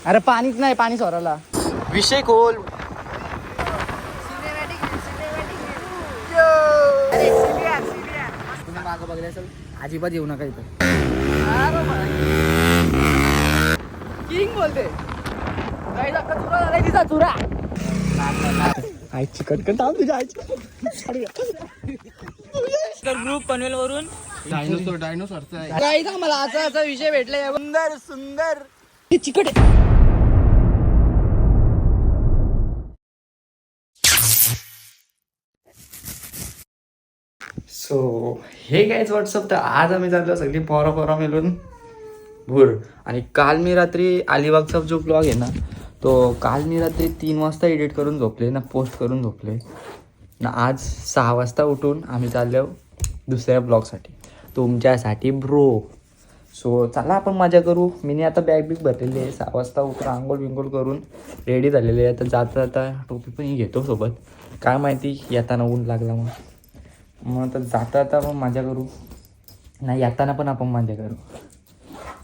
अरे पाणीच नाही, पाणी सोराला विषय खोल. तुम्ही मागं बघले असेल, अजिबात येऊ नका इथं. किंग बोलते तिचा चुरा. आईची कटकट थांब तुझ्या आईची. तर ग्रुप पनवेल वरून डायनोसॉरचा मला असा विषय भेटलाय. सुंदर सुंदर चिकट. सो हे गाईज व्हॉट्सअप. तर आज आम्ही चाललो सगळी पोरा मिळून भूर. आणि काल मी रात्री अलिबागचा जो ब्लॉग आहे ना, तो काल मी रात्री 3 वाजता एडिट करून झोपले ना, पोस्ट करून झोपले ना. आज 6 वाजता उठून आम्ही चाललो दुसऱ्या ब्लॉगसाठी, तुमच्यासाठी ब्रो. सो चला आपण मजा करू. मी आता बॅग भरलेली आहे. 6 वाजता उठून आंघोळ बिंघोळ करून रेडी झालेले आहे. आता जाता टोपी पण घेतो सोबत, काय माहिती येताना ऊन लागला मग आता जाता आपण मजा करू, नाही येताना पण आपण मजा करू.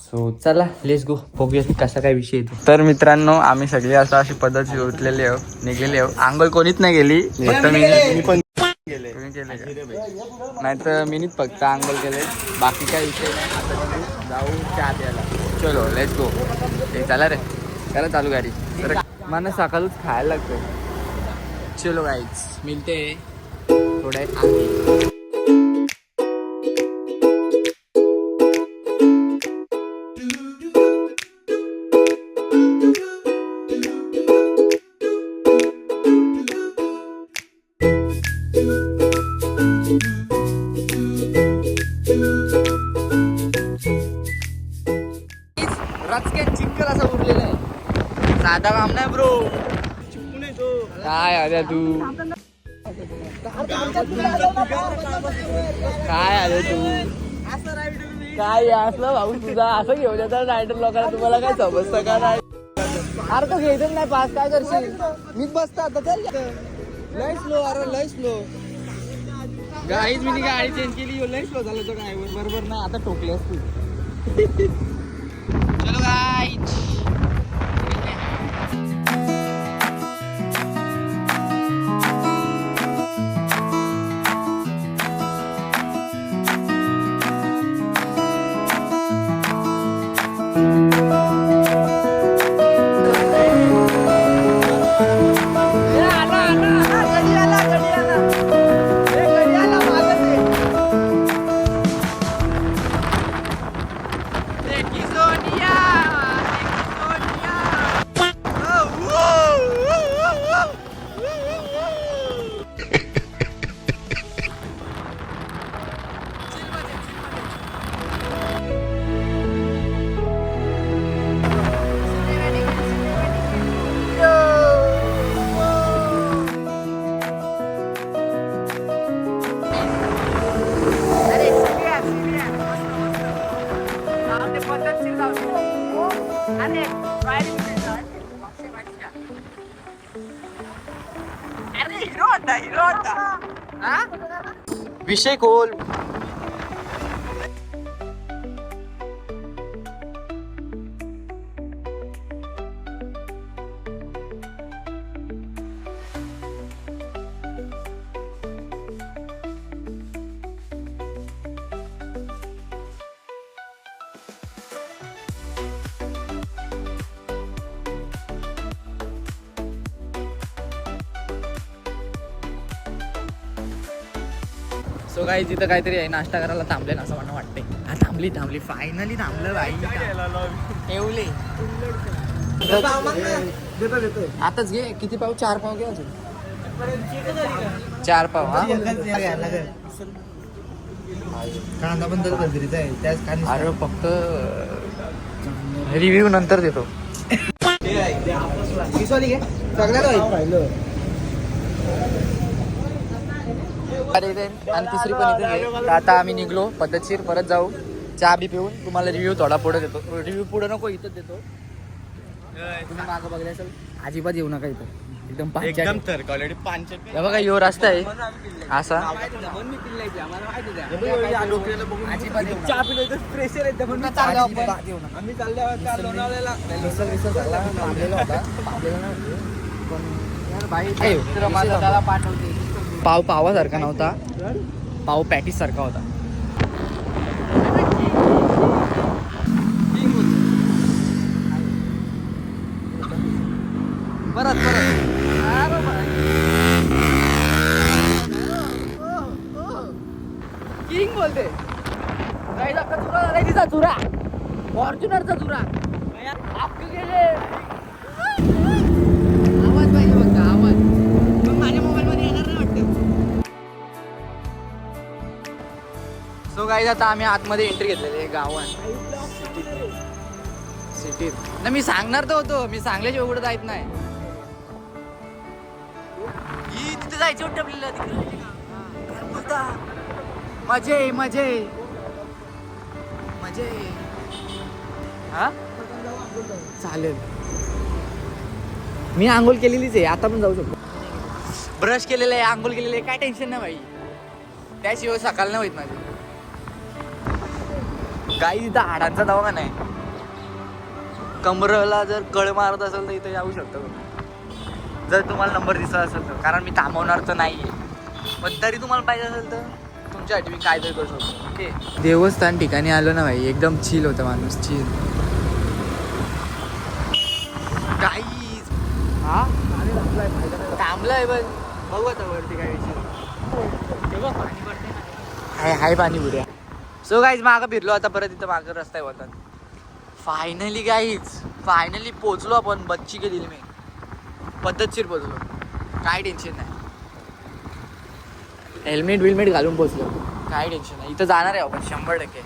सो चला लेट्स गो, बघूया कसा काय विषय येतो. तर मित्रांनो, आम्ही सगळे असं अशी पद्धती उठलेले आहो, निघलेले आहो. आंघोळ कोणीच नाही गेली, फक्त मी पण गेले. तुम्ही केले नाही तर मीनीच फक्त आंघोळ केले, बाकी काय विषय नाही. आता जाऊ चहा द्यायला. चलो लेट्स गो. चला रे, करा चालू गाडी. तर मला सकाळच खायला लागतं. चलो गाईज, मिळते थोड्या आधी. चिक्कल असं उरलेलं आहे, साधा काम नाही ब्रो. काय आल्या तू, काय आले तू, काय असलं भाऊ तुझा असं घेऊन येतात रायडर लोकांना. तुम्हाला काय समजतं का नाही? अरे तो घ्यायचं नाही पास, काय करशील? मीच बसतो आता. लय स्लो, अरे लय स्लो गाईज. मी गाडी चेंज केली, लय स्लो झालं तो ड्रायव्हर. बरोबर नाही, आता ठोकली असती. चलो गाईज. विषय खोल. सो काही तिथं काहीतरी आहे, नाश्ता करायला थांबले ना असं मला वाटतंय. हा थांबली फायनली थांबलं बाई. ठेवले आताच घे. किती पाव? 4 पाव घे अजून. 4 पाव. हा कांदा पण गरजेचा आहे त्याच. अरे फक्त रिव्ह्यू नंतर देतो. आणि तिसरी पण इथे. आता आम्ही निघलो पद्धतशीर, परत जाऊ चहा बी पिऊन. तुम्हाला रिव्ह्यू थोडा पुढे देतो. रिव्ह्यू पुढे नको, इथंच देतो. तुम्ही मागं बघले असेल, अजिबात येऊ नका इथं. एकदम एकदम तर क्वालिटी पाच हे बघा यो रस्ता आहे असा पाव पावासारखा नव्हता, पाव पॅटीस सारखा होता. परत किंग बोलते तिचा चुरा फॉर्च्युनरचा चुरा आवाज पाहिजे बघा आवाज. मग माझ्या मोबाईल मध्ये येणार नाही वाटतं. सो गाईज आता आम्ही आतमध्ये एंट्री घेतलेली आहे गावात सिटीत. ना मी सांगणार तर होतो, मी सांगल्याशिवाय उघडत जायत नाही. तिथे जायचं वाटतं आपल्याला तिकडे. मजे मजे मजे हा चालेल. मी आंघोळ केलेलीच आहे, आता पण जाऊ शकतो. ब्रश केलेलं आहे, आंघोळ केलेलं आहे, काय टेन्शन नाही भाई. त्याशिवाय सकाळ नाही होत माझी. काही तिथं हाडांचा दवाखाना आहे. कमरेला जर कळ मारत असेल तर इथं येऊ शकतो जर तुम्हाला नंबर दिसत असेल तर. कारण मी थांबवणार तर नाही आहे, पण तरी तुम्हाला पाहिजे असेल तर तुमच्यासाठी मी काय तरी करू शकतो. ओके. देवस्थान ठिकाणी आलो ना भाई, एकदम चिल होतं माणूस, चिल. काहीच हा थांबलाय बस, बघू आता वरती काय विषय. हाय पाणी बुड्या. सो गाईज मागं फिरलो आता परत, इथं मागं रस्ता आहे होता. फायनली गाईज फायनली पोचलो आपण. बच्ची के दिल मी पद्धतशीर पोचलो, काय टेन्शन नाही. हेल्मेट विल्मेट घालून पोचलो, काय टेन्शन नाही. इथं जाणार आहे आपण 100%,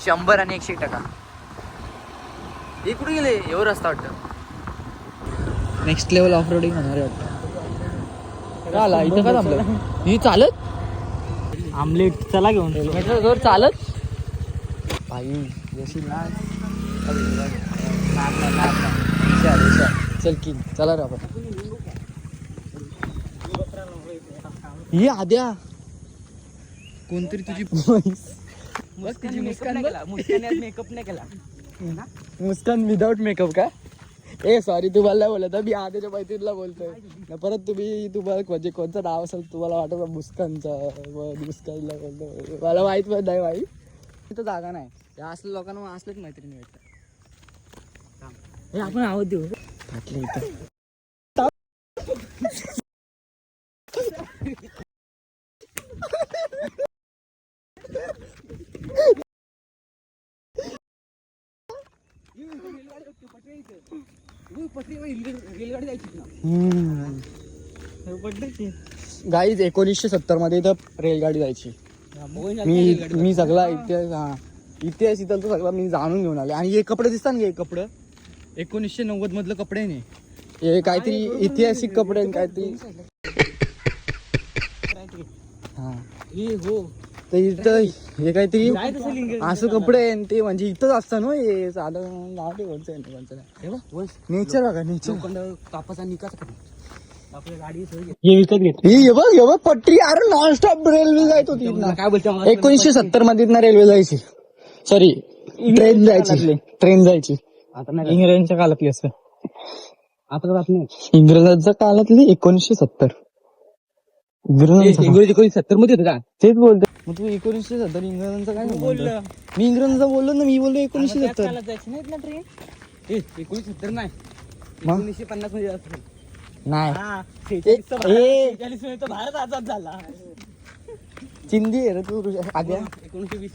100 आणि 101%. हे कुठे गेले, एवढं रस्ता वाटतं. नेक्स्ट लेवल ऑफ रोडिंग होणार आहे वाटतं. आला इथं का थांबलं ही चालत आमलेट. चला घेऊन जोर चालत भाई येशील ना. चल की चला रे आपण. ही आद्या कोणतरी तुझी तुझी मुस्कान मेकअप नाही केला. मुस्कान विदाउट मेकअप का. ए सॉरी तुम्हाला नाही बोलत, मी आद्याच्या मैत्रीला बोलतोय ना. परत तुम्हाला म्हणजे कोणतं नाव असेल तुम्हाला वाटत मुस्कानचा, मुस्कानला बोलतो. मला माहित पण नाही भाई, इथं जागा नाही. या असल्या लोकांना असलेच मैत्रिणी भेटतात. आपण आवाज देऊ फाटले इथं. गाईज 1970 मध्ये इथं रेलगाडी जायची. मी सगळा इतिहास इथं सगळा मी जाणून घेऊन आले. आणि हे कपडे दिसतात ना, हे कपडे 1990 मधलं कपडे नाही, हे काहीतरी ऐतिहासिक कपडे काहीतरी. हा हो तर इथं हे काहीतरी असं कपडे आहे ते, म्हणजे इथंच असतं ना हे साधं नाव नेचर बघा. नेचर कापाचा निकास बघ पट्टी. अरे नॉनस्टॉप रेल्वे जायत होती ना. काय बोलतो 1970 मध्ये ना रेल्वे जायची, सॉरी ट्रेन जायची. आता नाही, इंग्रजांच्या काळातली असं. आता जात नाही, इंग्रजांच्या काळातली 1970. इंग्रज 1970 मध्ये होतं का, तेच बोलतो. मग तू 1970 इंग्रजांचं काय बोललं. मी इंग्रजांचं बोललो ना, मी बोललो 1970. ना ट्रेन 1970 नाही, 1950 मध्ये नाही. भारत आजाद झाला. चिंदी आहे रे तू आद्या. 1920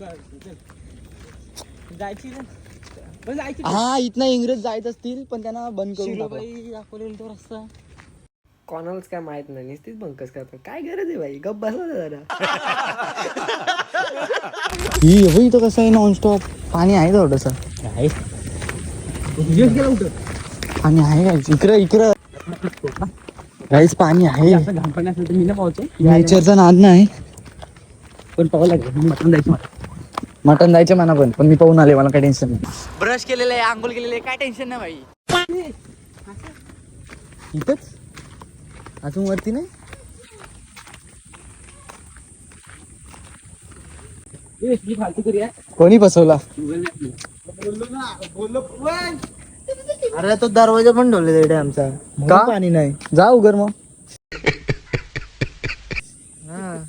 जायची ना. हा इथनं इंग्रज जायत असतील पण त्यांना बंद करून दाखवलेला तो रस्ता. कोणालाच काय माहित नाही, नुसतीच बंकस करतात. काय गरज आहे भाई, गप बसला जरा. ही इथं कसं आहे नॉनस्टॉप पाणी आहे थोडंसं. पाणी आहे काय इकडं गाईस, पाणी आहे. नेचरचा नाद नाही पण पाहू लागेल. मटण जायचं म्हणा, पण मी पाहून आले, मला काय टेन्शन नाही. ब्रश केलेलं आहे, आंघोळ केलेलं आहे, काय टेन्शन नाही भाई. इथंच अजून वरती नाही. कोणी बसवला? अरे तो दरवाजा पण ठेवले तिकडे आमचा. का पाणी नाही? जा उगर मग.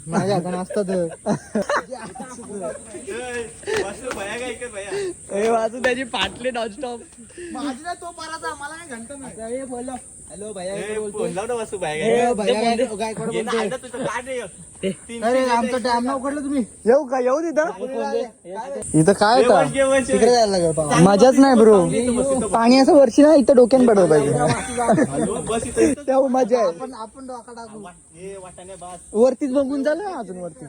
माझ्या हाताने असतात. वाजू त्याची फाटले नॉनस्टॉप. तो पराचा आम्हाला नाही घंटा नाही बोललो. हॅलो भैया अरे आमचं डॅम नाव उघडलं तुम्ही. येऊ का? येऊ तिथं. इथं काय तिकडे जायला लागेल. मजाच नाही ब्रो. पाणी असं वर्षी ना इथं डोक्यान पडलं पाहिजे. तेव्हा मजा आहे. आपण डोका टाकू वरतीच बघून झालं अजून वरती.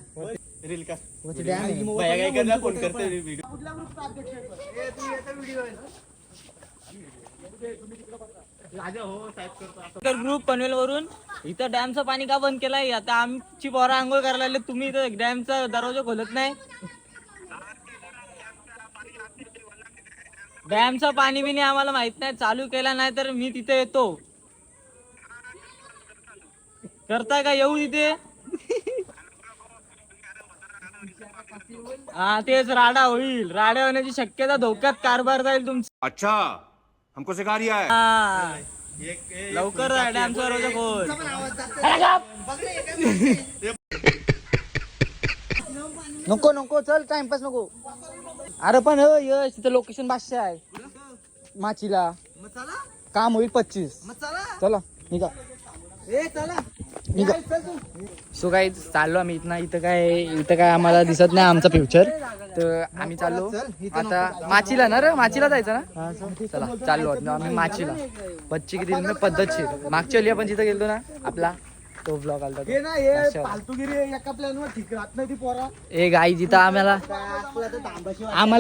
ग्रुप पनवेल वरून इथं डॅमचं पाणी का बंद केलंय? आता आमची पोरं आंघोळ करायला लागले, तुम्ही इथं डॅमचा दरवाजा खोलत नाही. डॅमचं पाणी बिनी आम्हाला माहित नाही, चालू केला नाही तर मी तिथे येतो. करताय का? येऊ तिथे. हा तेच राडा होईल. राडा होण्याची शक्यता, धोक्यात कारभार जाईल तुमचा. अच्छा हमको सिखा रिया है. लवकर डॅमचा दरवाजा खोल. नको नको चल टाइमपास नको. अरे पण यश तिथं लोकेशन 500 आहे माचीला. काम होईल 25. चला निघा. सो काही चाललो आम्ही इथं काय आम्हाला दिसत नाही आमचा फ्युचर. तर आम्ही चाललो आता माचीला ना रे. माचीला जायचं ना. चला चाललो आम्ही माचीला. बच्ची किती पद्धतशीर. मागच्या वेळी आपण जिथं गेलो ना आपला तो ब्लॉग आलता. ए गाई जिथं आम्हाला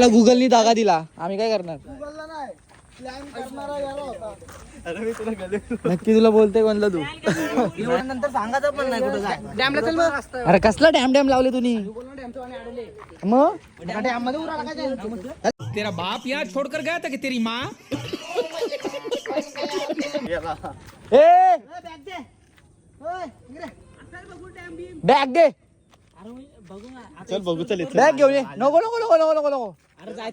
गुगलनी दागा दिला. आम्ही काय करणार? नक्की तुला बोलतोय कोणला तू? नंतर सांगायचं पण नाही कुठं जाय. डॅमला चल मग. अरे कसला डॅम लावले तुम्ही? मग डॅम मध्ये उरा टाकायचं. तेरा बाप यहाँ छोड़कर गया था कि तेरी माँ? ए बॅग दे. चल बघू. चल बॅग घेऊन ये. नको नको नको नको नको नको.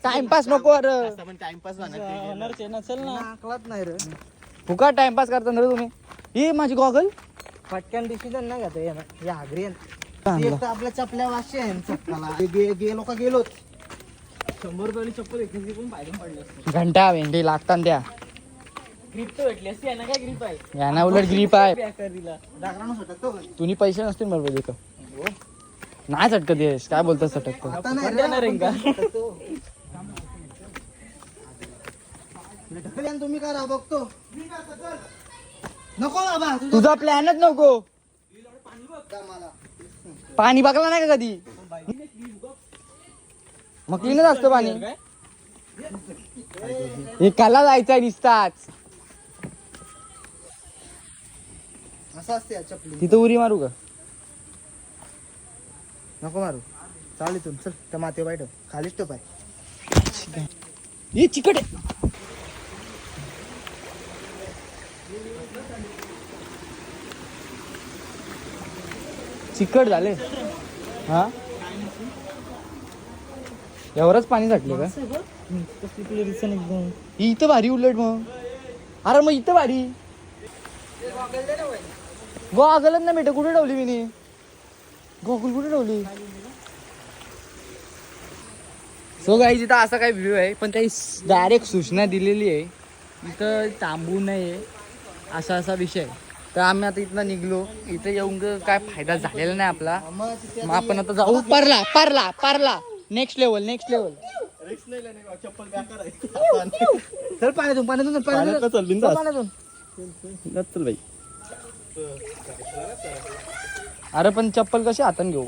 टाइमपास नको. अरे टाइमपास चल ना. अकलत नाही रे. फुका टाइमपास करता ना रे तुम्ही. ही माझी गॉगल पटकन डिसिजन नाही घेत. या घरी आपल्या चपल्या वाशे आहे. गेलो का गेलोच. 100 रुपयाची चप्पल घेतली पण बाहेरून पडली असते. घंटा भेंडी लागतात त्या. ग्रीप तर भेटली असती. यांना काय ग्रीप आहे? यांना उलट ग्रीप आहे. दिला तुम्ही पैसे नसतील बरोबर तिथं. नाही चटकत येस. काय बोलतात सटक? तुम्ही करा बघतो. नको बाबा तुझा प्लॅनच नको. पाणी बघला नाही का कधी? मग क्लीनच असतो पाणी. एकाला जायचंय दिसताच. असं असते चपली. तिथं उरी मारू का? नको मारू. चाल इथून चल. त्या माते बाईट खालीच तो पाय. हे चिकट आहे. चिकट झाले. हा एवढंच पाणी साठलं का? इथं भारी उलट मग. अरे मग इथं भारी. गॉगलच नाही भेट. कुठे ठेवली मी? गॉगल कुठे ठेवली? सो गाईज इथं असा काही व्ह्यू आहे पण काही डायरेक्ट सूचना दिलेली आहे इथं थांबू नये असा विषय. तर आम्ही आता इथनं निघलो. इथं येऊन काय फायदा झालेला नाही आपला. मग आपण आता जाऊ पारला. Next level. चल पाण्यातून चल बाई. अरे पण चप्पल कशी हातान घेऊ?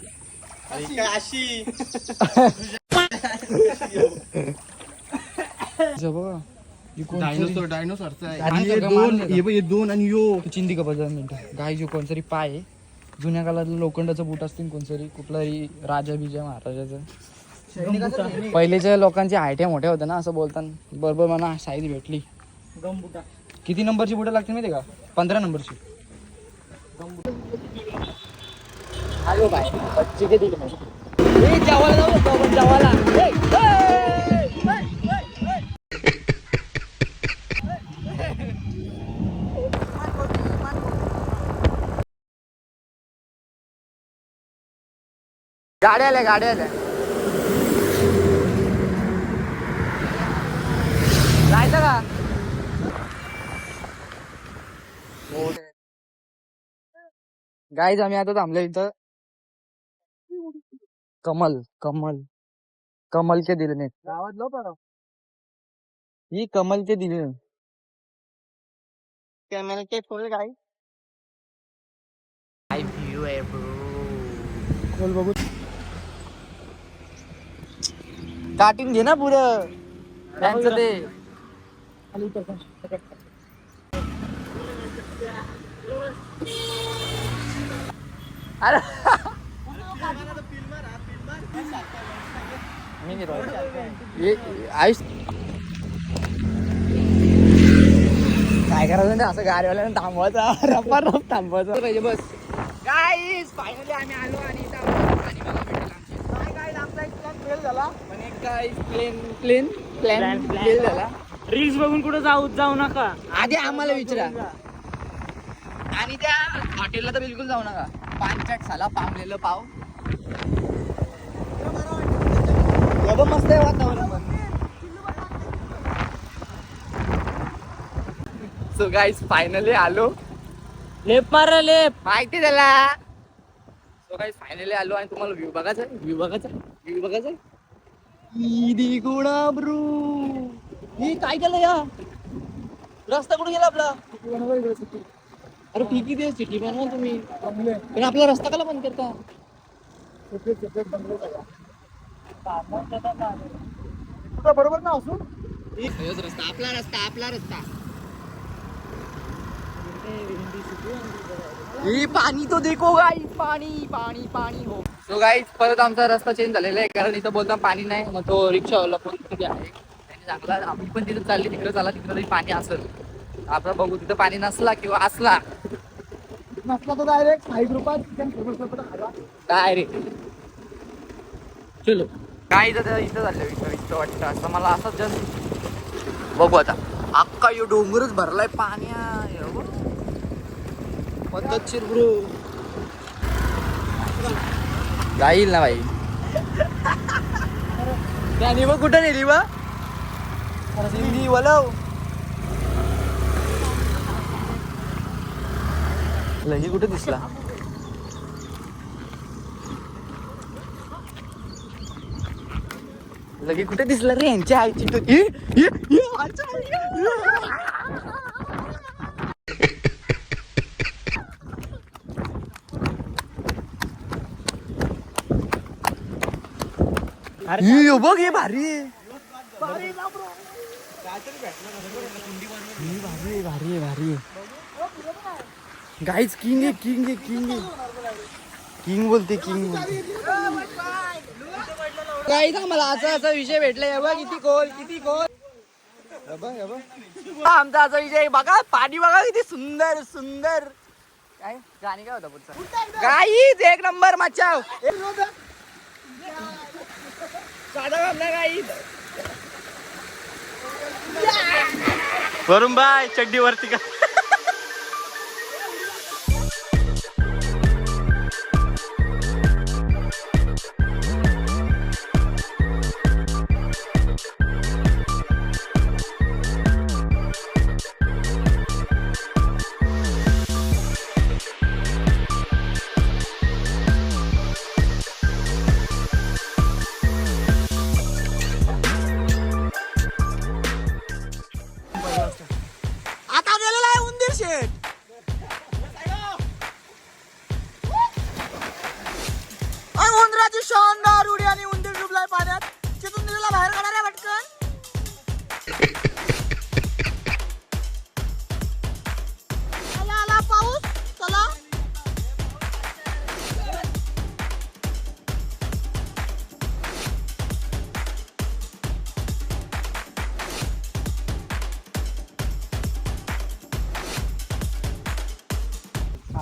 दोन आणि यो चिंदी का 15 मिनिटं. गाय जो कोणतरी पाय आहे. जुन्या काळातलं लोखंडाचं बूट असतील कोणतरी कुठलाही राजा बिजा महाराजाचं. पहिलेच्या लोकांची हायट्या मोठ्या होत्या ना असं बोलताना. बरोबर मला साईज भेटली. किती नंबरची बुटं लागते माहिती का? 15 नंबरची. आलो बाय बच्चे के दिल में जेवायला जाऊ शकतो आपण जेवायला गाड्या आल्या जायचं का गाईज आम्ही आता थांबलो इथं कमल के दिल ने गावात लो पण ही कमल के दिल ने कमल के फुल गाई आय व्ह्यू आहे ब्रो. बोल बघू काटून घे ना पुढं त्यांचं ते अरे मी घेतो. आयुष काय करायचं ना असं गाडीवाल्यानं थांबवायचं रप्पा रप थांबवायचं पाहिजे बस गाईज फायनली आम्ही आलो आणि इथं आम्हाला पाणी बघा भेटेल आमचे. काय गाईज आमचा एक प्लॅन फेल झाला पण एक गाईज प्लॅन फेल झाला रील्स बघून कुठे जाऊ नका. आधी आम्हाला विचारा आणि त्या हॉटेलला तर बिलकुल जाऊ नका. पानचाट साला पामलेलं पाव एवढं मस्त आहे वातावरण पण. सो गाईज फायनली आलो लेप मारा लेप. माहिती त्याला. सो गाईज फायनली आलो आणि तुम्हाला व्ह्यू बघायचा ईदी गुणा ब्रू. ही काय केलं या रस्ता कुठे गेला आपला. अरे ठीक आहे सिटी बनवा तुम्ही पण आपला रस्ता कला बंद करता. बरोबर ना असून रस्ता आपला रस्ता ही पाणी तो देखो गाईस पाणी हो. सो गाईस परत आमचा रस्ता चेंज झालेला आहे कारण इथं बोलता पाणी नाही. मग तो रिक्षावाला पण तिथे आहे त्याने सांगला आम्ही पण तिथं चालली तिकडे चाला तिकडे तरी पाणी असेल. आपण बघू तिथं पाणी नसला किंवा असला तर डायरेक्ट 60 रुपयात डायरेक्ट चलो. काय इथं झालं इथं वाटतं असं मला असंच जस्ट बघू आता अख्खा यो डोंगरच भरलाय पाण्या पद्धतशीर ब्रो. जाईल ना बाई त्याने मग कुठं नेली बा सिंधी वलव लगी कुठे दिसला. लगे कुठे दिसला रे यांच्या आईची तो बघ हे भारी आहे. भारी गाईज किंग बोलते गाईज आम्हाला असा विषय भेटलाय. बघा किती खोल आमचा असा विषय बघा. पाणी बघा किती सुंदर काय गाणी काय होता पुढचा गाईज एक नंबर मचाव वरून बाय चड्डी वरती का. आता गेलेला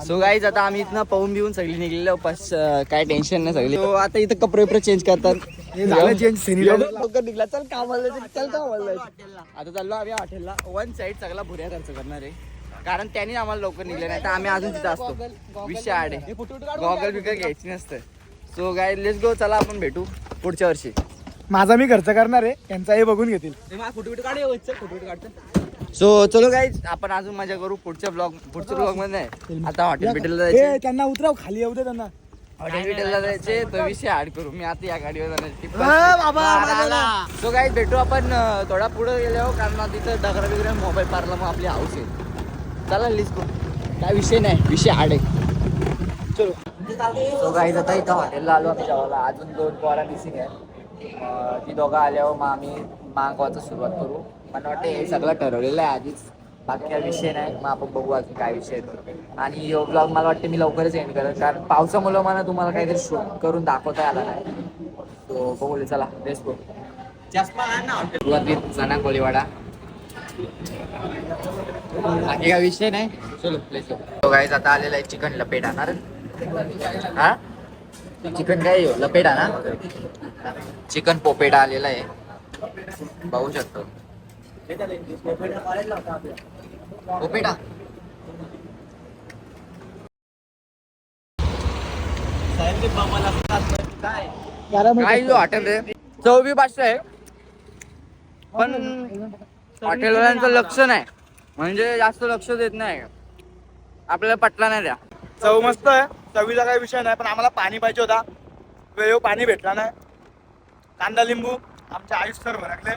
सो गाईज आता आम्ही इथनं पाहून बिवून सगळी निघलेलो बस काय टेन्शन नाही सगळी तो आता इथं कपडे चेंज करतात चेंज लवकर निघला चल कामाला चल कामाला आता चाललो आम्ही हॉटेलला वन साईड सगळा भुऱ्या खर्च करणार आहे कारण त्यांनी आम्हाला लवकर निघले नाही तर आम्ही अजून तिथं असतो विषय आडे गॉगल बिगल घ्यायची नसतं सो गाय लेट्स गो चला आपण भेटू पुढच्या वर्षी माझा मी खर्च करणार आहे त्यांचा हे बघून घेतील सो चलो गाईज आपण अजून मजा करू पुढच्या ब्लॉग मध्ये नाही आता हॉटेल बिटेलला जायचे त्यांना उतराव खाली येऊ दे त्यांना हॉटेल बिटेलला जायचे तो विषय ऍड करू मी आता या गाडीवर जाण्याची सो गाईज भेटू आपण थोडा पुढे गेल्यावर कारण तिथं डगरा बिगरा मोबाईल पारला मग आपली हाऊस आहे चला लिस्ट काय विषय नाही विषय ऍड आहे चलो सो गाईज आता इथं हॉटेलला आलो आम्ही जेवायला अजून 2 पोरा मिसिंग आहे ती दोघं आल्यावर मग आम्ही मागवायचं सुरुवात करू मला वाटतं हे सगळं ठरवलेलं आहे आधीच बाकी काही विषय नाही मग आपण बघू अजून काय विषय आहे आणि यो ब्लॉग मला वाटतं मी लवकरच एंड करेन कारण पावसामुळे मला तुम्हाला काहीतरी शूट करून दाखवता आला नाही तो बघू चला बेस बघ सुरुवातीत चना कोळीवाडा बाकी काय विषय नाही चलो प्लेस गाईज आता आलेला आहे चिकन लपेट आणणार हा चिकन काय लपेट आणा चिकन पोपेटा आलेला आहे बघू शकतो पोपेटा काय जो हॉटेल रे चव बी पाचशे आहे पण हॉटेलवाल्यांचं लक्ष नाही म्हणजे जास्त लक्ष देत नाही आपल्याला पटला नाही द्या चव मस्त आहे चवीचा काही विषय नाही पण आम्हाला पाणी पाहिजे होता वेळेवर पाणी भेटला नाही कांदा लिंबू आमच्या आयुष्यावर भरकले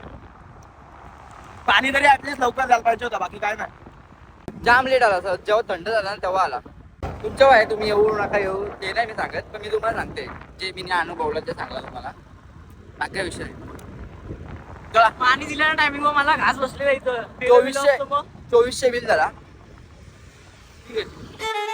पाणी तरी ऍटलीस्ट लवकर झालं पाहिजे होता बाकी काय नाही जाम लेट आला सर जेव्हा थंड झाला ना तेव्हा आला तुमच्या आहे तुम्ही येऊ नका येऊ ते नाही मी सांगत पण मी तुम्हाला सांगते जे मी अनुभवलं ते सांगला तुम्हाला बाकी विषय चला पाणी दिल्या टायमिंग मला घास बसलेला इथं 2400 बिल झाला ठीक आहे